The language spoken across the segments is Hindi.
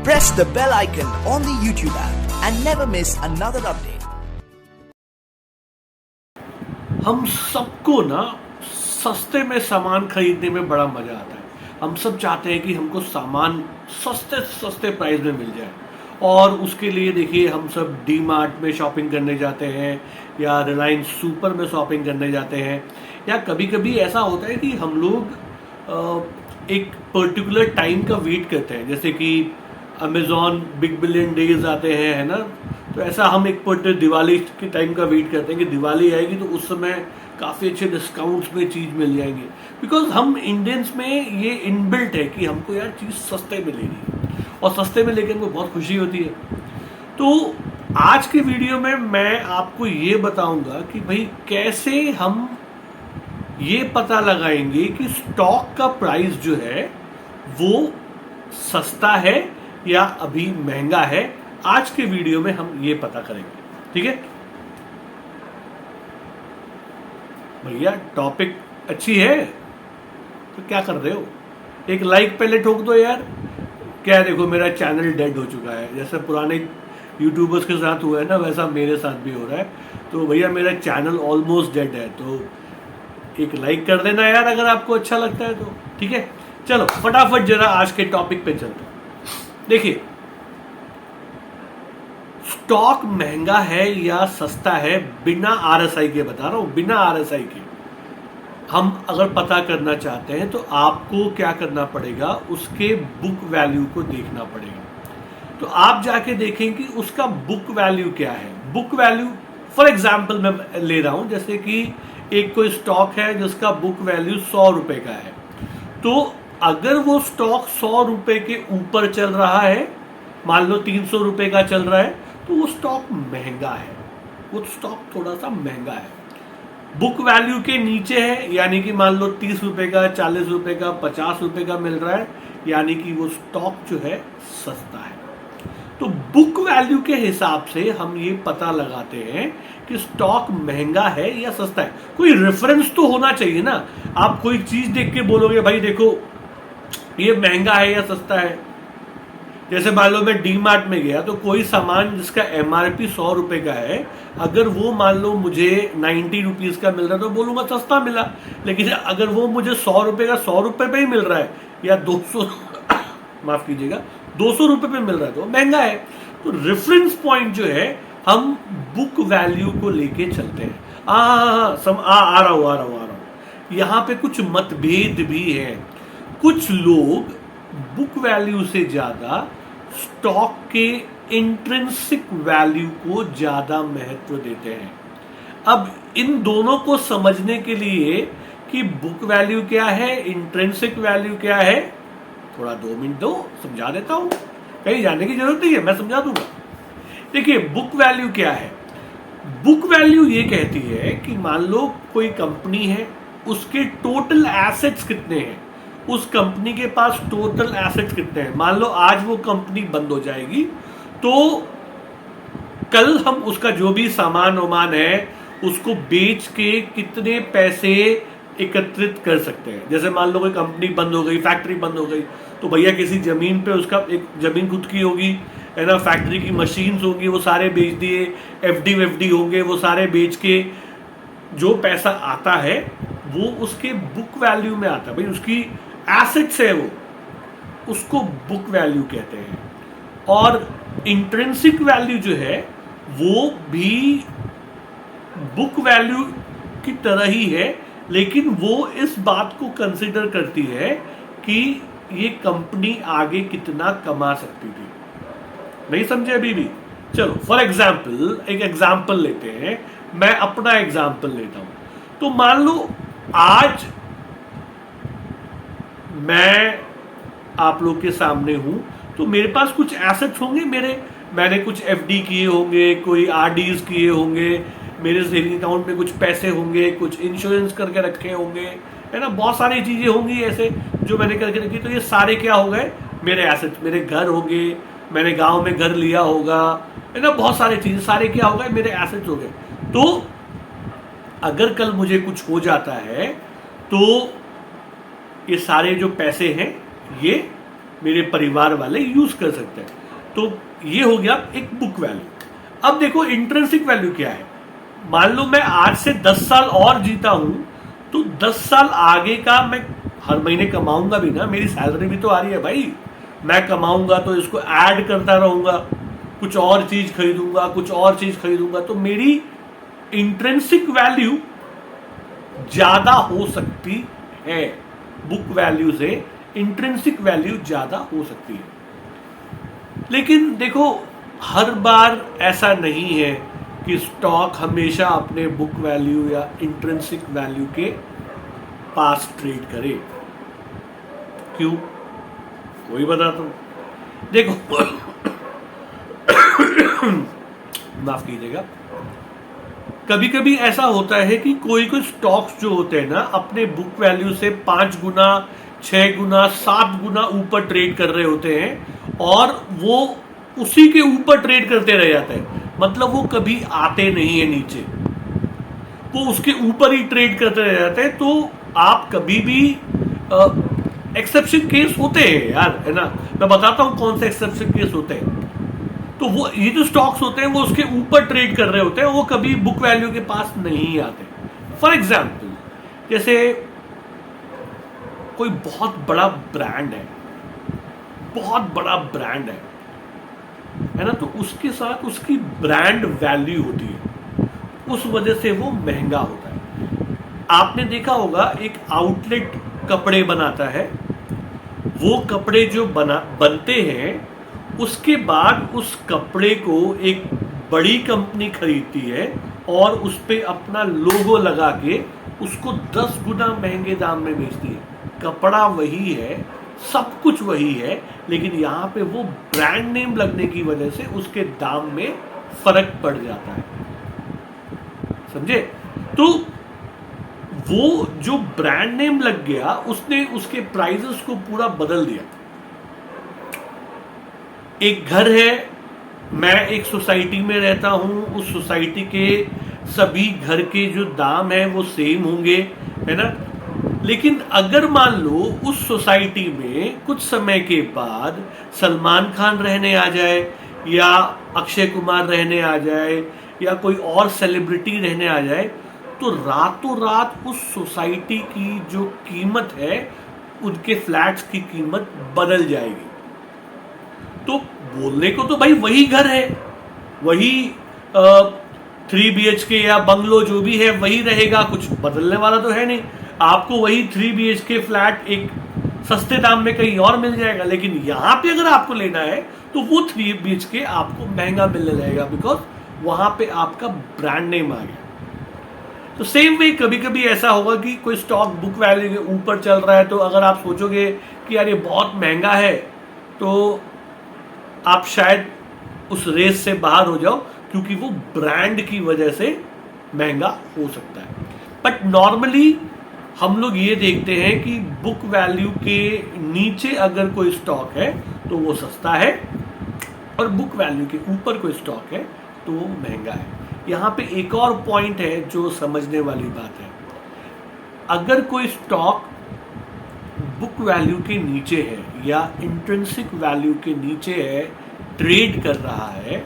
Press the bell icon on the YouTube app and never miss another update. हम सबको ना सस्ते में सामान खरीदने में बड़ा मजा आता है। हम सब चाहते हैं कि हमको सामान सस्ते से सस्ते प्राइस में मिल जाए, और उसके लिए देखिए हम सब डी मार्ट में शॉपिंग करने जाते हैं या रिलायंस सुपर में शॉपिंग करने जाते हैं, या कभी कभी ऐसा होता है कि हम लोग एक पर्टिकुलर टाइम का वेट करते हैं, जैसे कि अमेजॉन बिग बिलियन डेज आते हैं, है ना। तो ऐसा हम एक पर्टिकुलर दिवाली के टाइम का वेट करते हैं कि दिवाली आएगी तो उस समय काफ़ी अच्छे डिस्काउंट्स में चीज़ मिल जाएंगे, बिकॉज हम इंडियंस में ये इनबिल्ट है कि हमको यार चीज़ सस्ते में लेनी है, और सस्ते में लेकर हमको बहुत खुशी होती है। तो आज के वीडियो में मैं आपको ये बताऊंगा कि भाई कैसे हम ये पता लगाएंगे कि स्टॉक का प्राइस जो है वो सस्ता है या अभी महंगा है। आज के वीडियो में हम ये पता करेंगे, ठीक है भैया। टॉपिक अच्छी है तो क्या कर रहे हो, एक लाइक पहले ठोक दो यार। क्या देखो मेरा चैनल डेड हो चुका है, जैसे पुराने यूट्यूबर्स के साथ हुआ है ना, वैसा मेरे साथ भी हो रहा है। तो भैया मेरा चैनल ऑलमोस्ट डेड है, तो एक लाइक कर देना यार अगर आपको अच्छा लगता है तो, ठीक है। चलो फटाफट जरा आज के टॉपिक पे चलते हैं। देखिए, स्टॉक महंगा है या सस्ता है, बिना आरएसआई के बता रहा हूं, बिना आरएसआई के हम अगर पता करना चाहते हैं तो आपको क्या करना पड़ेगा, उसके बुक वैल्यू को देखना पड़ेगा। तो आप जाके देखें कि उसका बुक वैल्यू क्या है। बुक वैल्यू फॉर एग्जाम्पल मैं ले रहा हूं, जैसे कि एक कोई स्टॉक है जिसका बुक वैल्यू 100 रुपए का है, तो अगर वो स्टॉक 100 रुपए के ऊपर चल रहा है, मान लो 300 रुपए का चल रहा है, तो वो स्टॉक महंगा है, वो स्टॉक थोड़ा सा महंगा है। बुक वैल्यू के नीचे है, यानी कि मान लो 30 रुपए का, 40 रुपए का, 50 रुपए का मिल रहा है, यानी कि वो स्टॉक जो है सस्ता है। तो बुक वैल्यू के हिसाब से हम ये पता लगाते हैं कि स्टॉक महंगा है या सस्ता है। कोई रेफरेंस तो होना चाहिए ना। आप कोई चीज देख के बोलोगे भाई देखो ये महंगा है या सस्ता है। जैसे मान लो मैं डी मार्ट में गया, तो कोई सामान जिसका एमआरपी 100 रुपए का है, अगर वो मान लो मुझे 90 रुपीज का मिल रहा है तो बोलूंगा सस्ता मिला। लेकिन अगर वो मुझे 100 रुपए का 100 रुपए पे ही मिल रहा है, या 200 माफ कीजिएगा 200 रुपए पे मिल रहा है, तो महंगा है। तो रेफरेंस पॉइंट जो है, हम बुक वैल्यू को लेके चलते हैं। आ रहा हूं। यहाँ पे कुछ मतभेद भी है। कुछ लोग बुक वैल्यू से ज्यादा स्टॉक के इंट्रिंसिक वैल्यू को ज्यादा महत्व देते हैं। अब इन दोनों को समझने के लिए कि बुक वैल्यू क्या है, इंट्रिंसिक वैल्यू क्या है, थोड़ा 2 मिनट दो, समझा देता हूं। कहीं जाने की जरूरत नहीं है, मैं समझा दूंगा। देखिए बुक वैल्यू क्या है। बुक वैल्यू ये कहती है कि मान लो कोई कंपनी है, उसके टोटल एसेट्स कितने हैं, उस कंपनी के पास टोटल एसेट्स कितने हैं। मान लो आज वो कंपनी बंद हो जाएगी, तो कल हम उसका जो भी सामान वामान है उसको बेच के कितने पैसे एकत्रित कर सकते हैं। जैसे मान लो कोई कंपनी बंद हो गई, फैक्ट्री बंद हो गई, तो भैया किसी जमीन पे उसका एक जमीन खुद की होगी, है ना, फैक्ट्री की मशीन्स होंगी, वो सारे बेच दिए, एफडी होंगे, वो सारे बेच के जो पैसा आता है वो उसके बुक वैल्यू में आता है। भाई उसकी एसेट्स है वो, उसको बुक वैल्यू कहते हैं। और इंट्रिंसिक वैल्यू जो है वो भी बुक वैल्यू की तरह ही है, लेकिन वो इस बात को कंसिडर करती है कि ये कंपनी आगे कितना कमा सकती थी। नहीं समझे अभी भी? चलो फॉर एग्जाम्पल एक एग्जाम्पल लेते हैं, मैं अपना एग्जाम्पल लेता हूं। तो मान लो आज मैं आप लोग के सामने हूं, तो मेरे पास कुछ एसेट्स होंगे, मैंने कुछ एफडी किए होंगे, कोई आरडीज किए होंगे, मेरे सेविंग अकाउंट में कुछ पैसे होंगे, कुछ इंश्योरेंस करके रखे होंगे, है ना, बहुत सारी चीजें होंगी ऐसे जो मैंने करके रखी। तो ये सारे क्या हो गए, मेरे एसेट्स। मेरे घर होंगे, मैंने गांव में घर लिया होगा, है ना, बहुत सारी चीजें, सारे क्या हो गए, मेरे एसेट्स हो गए। तो अगर कल मुझे कुछ हो जाता है तो ये सारे जो पैसे हैं ये मेरे परिवार वाले यूज कर सकते हैं। तो ये हो गया एक बुक वैल्यू। अब देखो इंट्रिंसिक वैल्यू क्या है। मान लो मैं आज से 10 साल और जीता हूं, तो 10 साल आगे का मैं हर महीने कमाऊंगा भी ना, मेरी सैलरी भी तो आ रही है भाई, मैं कमाऊंगा तो इसको ऐड करता रहूंगा, कुछ और चीज खरीदूंगा, कुछ और चीज खरीदूंगा, तो मेरी इंट्रिंसिक वैल्यू ज्यादा हो सकती है। बुक वैल्यू से इंट्रिंसिक वैल्यू ज्यादा हो सकती है। लेकिन देखो हर बार ऐसा नहीं है कि स्टॉक हमेशा अपने बुक वैल्यू या इंट्रिंसिक वैल्यू के पास ट्रेड करे। क्यों? कोई बता तो देखो माफ कीजिएगा, कभी कभी ऐसा होता है कि कोई कोई स्टॉक्स जो होते हैं ना अपने बुक वैल्यू से 5 गुना, 6 गुना, 7 गुना ऊपर ट्रेड कर रहे होते हैं और वो उसी के ऊपर ट्रेड करते रह जाते हैं। मतलब वो कभी आते नहीं है नीचे, वो उसके ऊपर ही ट्रेड करते रह जाते हैं। तो आप कभी भी एक्सेप्शन केस होते हैं यार, है ना, मैं बताता हूं कौन से एक्सेप्शन केस होते हैं। तो वो ये जो स्टॉक्स होते हैं वो उसके ऊपर ट्रेड कर रहे होते हैं, वो कभी बुक वैल्यू के पास नहीं आते। फॉर एग्जाम्पल जैसे कोई बहुत बड़ा ब्रांड है, बहुत बड़ा ब्रांड है ना, तो उसके साथ उसकी ब्रांड वैल्यू होती है, उस वजह से वो महंगा होता है। आपने देखा होगा एक आउटलेट कपड़े बनाता है, वो कपड़े जो बनते हैं उसके बाद उस कपड़े को एक बड़ी कंपनी खरीदती है और उस पे अपना लोगो लगा के उसको 10 गुना महंगे दाम में बेचती है। कपड़ा वही है, सब कुछ वही है, लेकिन यहाँ पे वो ब्रांड नेम लगने की वजह से उसके दाम में फर्क पड़ जाता है। समझे? तो वो जो ब्रांड नेम लग गया उसने उसके प्राइसेस को पूरा बदल दिया। एक घर है, मैं एक सोसाइटी में रहता हूं, उस सोसाइटी के सभी घर के जो दाम है वो सेम होंगे, है ना। लेकिन अगर मान लो उस सोसाइटी में कुछ समय के बाद सलमान खान रहने आ जाए या अक्षय कुमार रहने आ जाए या कोई और सेलिब्रिटी रहने आ जाए, तो रातों रात उस सोसाइटी की जो कीमत है, उनके फ्लैट्स की कीमत बदल जाएगी। तो बोलने को तो भाई वही घर है, वही 3 BHK या बंगलो जो भी है वही रहेगा, कुछ बदलने वाला तो है नहीं। आपको वही 3 BHK फ्लैट एक सस्ते दाम में कहीं और मिल जाएगा, लेकिन यहां पे अगर आपको लेना है तो वो 3 BHK आपको महंगा मिलने लगेगा, बिकॉज वहां पे आपका ब्रांड नेम आ गया। तो सेम वे कभी कभी ऐसा होगा कि कोई स्टॉक बुक वैल्यू के ऊपर चल रहा है, तो अगर आप सोचोगे कि यार ये बहुत महंगा है, तो आप शायद उस रेस से बाहर हो जाओ, क्योंकि वो ब्रांड की वजह से महंगा हो सकता है। बट नॉर्मली हम लोग ये देखते हैं कि बुक वैल्यू के नीचे अगर कोई स्टॉक है तो वो सस्ता है, और बुक वैल्यू के ऊपर कोई स्टॉक है तो वो महंगा है। यहाँ पे एक और पॉइंट है जो समझने वाली बात है। अगर कोई स्टॉक बुक वैल्यू के नीचे है या इंट्रिंसिक वैल्यू के नीचे है, ट्रेड कर रहा है,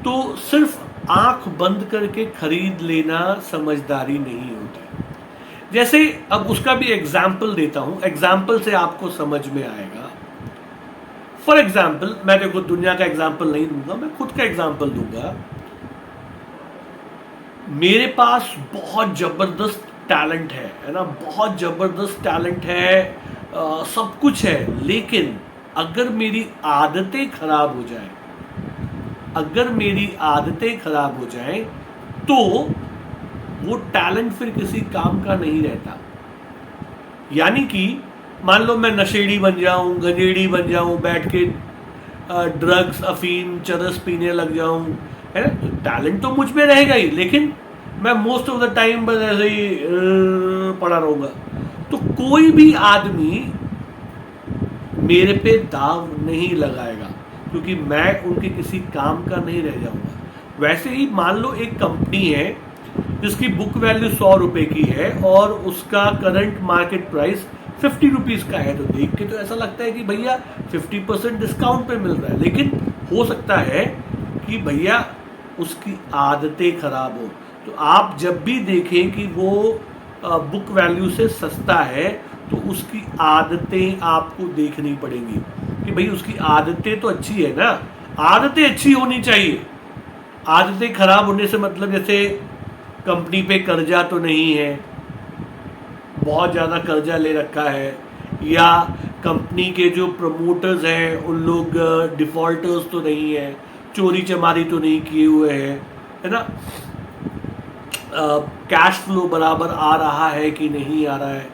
तो सिर्फ आंख बंद करके खरीद लेना समझदारी नहीं होती। जैसे अब उसका भी एग्जाम्पल देता हूं, एग्जाम्पल से आपको समझ में आएगा। फॉर एग्जाम्पल, मैं देखो दुनिया का एग्जाम्पल नहीं दूंगा, मैं खुद का एग्जाम्पल दूंगा। मेरे पास बहुत जबरदस्त टैलेंट है ना, बहुत जबरदस्त टैलेंट है, सब कुछ है, लेकिन अगर मेरी आदतें खराब हो जाए, अगर मेरी आदतें खराब हो जाए, तो वो टैलेंट फिर किसी काम का नहीं रहता। यानी कि मान लो मैं नशेड़ी बन जाऊं, गंजेड़ी बन जाऊं, बैठ के ड्रग्स, अफीम, चरस पीने लग जाऊं, है ना, तो टैलेंट तो मुझ में रहेगा ही, लेकिन मैं मोस्ट ऑफ द टाइम बस ऐसे ही पड़ा रहूंगा। तो कोई भी आदमी मेरे पे दाव नहीं लगाएगा, क्योंकि मैं उनके किसी काम का नहीं रह जाऊंगा। वैसे ही मान लो एक कंपनी है जिसकी बुक वैल्यू 100 रुपए की है और उसका करंट मार्केट प्राइस ₹50 का है तो देख के तो ऐसा लगता है कि भैया 50% डिस्काउंट पे मिल रहा है, लेकिन हो सकता है कि भैया उसकी आदतें खराब हो। तो आप जब भी देखें कि वो बुक वैल्यू से सस्ता है तो उसकी आदतें आपको देखनी पड़ेंगी कि भाई उसकी आदतें तो अच्छी है ना, आदतें अच्छी होनी चाहिए। आदतें खराब होने से मतलब जैसे कंपनी पे कर्जा तो नहीं है, बहुत ज़्यादा कर्जा ले रखा है, या कंपनी के जो प्रमोटर्स हैं उन लोग डिफॉल्टर्स तो नहीं है, चोरी चमारी तो नहीं किए हुए हैं, है ना, कैश फ्लो बराबर आ रहा है कि नहीं आ रहा है,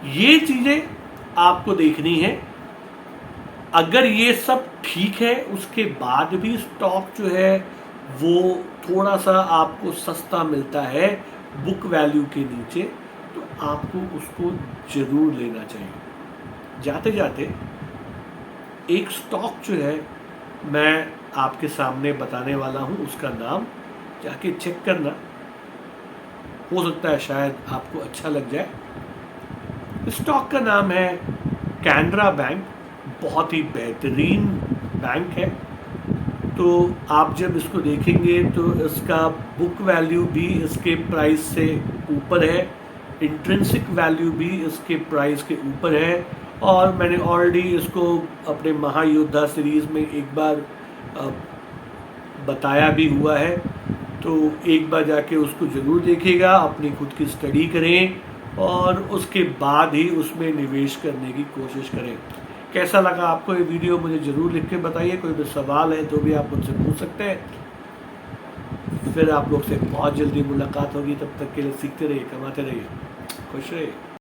ये चीज़ें आपको देखनी है। अगर ये सब ठीक है उसके बाद भी स्टॉक जो है वो थोड़ा सा आपको सस्ता मिलता है बुक वैल्यू के नीचे, तो आपको उसको जरूर लेना चाहिए। जाते जाते एक स्टॉक जो है मैं आपके सामने बताने वाला हूँ, उसका नाम जाके चेक करना, हो सकता है शायद आपको अच्छा लग जाए। स्टॉक का नाम है कैनरा बैंक, बहुत ही बेहतरीन बैंक है। तो आप जब इसको देखेंगे तो इसका बुक वैल्यू भी इसके प्राइस से ऊपर है, इंट्रिंसिक वैल्यू भी इसके प्राइस के ऊपर है, और मैंने ऑलरेडी इसको अपने महायोद्धा सीरीज़ में एक बार बताया भी हुआ है। तो एक बार जाके उसको ज़रूर देखिएगा, अपनी खुद की स्टडी करें और उसके बाद ही उसमें निवेश करने की कोशिश करें। कैसा लगा आपको ये वीडियो मुझे ज़रूर लिख के बताइए। कोई भी सवाल है तो भी आप मुझसे पूछ सकते हैं। फिर आप लोग से बहुत जल्दी मुलाकात होगी, तब तक के लिए सीखते रहिए, कमाते रहिए, खुश रहिए।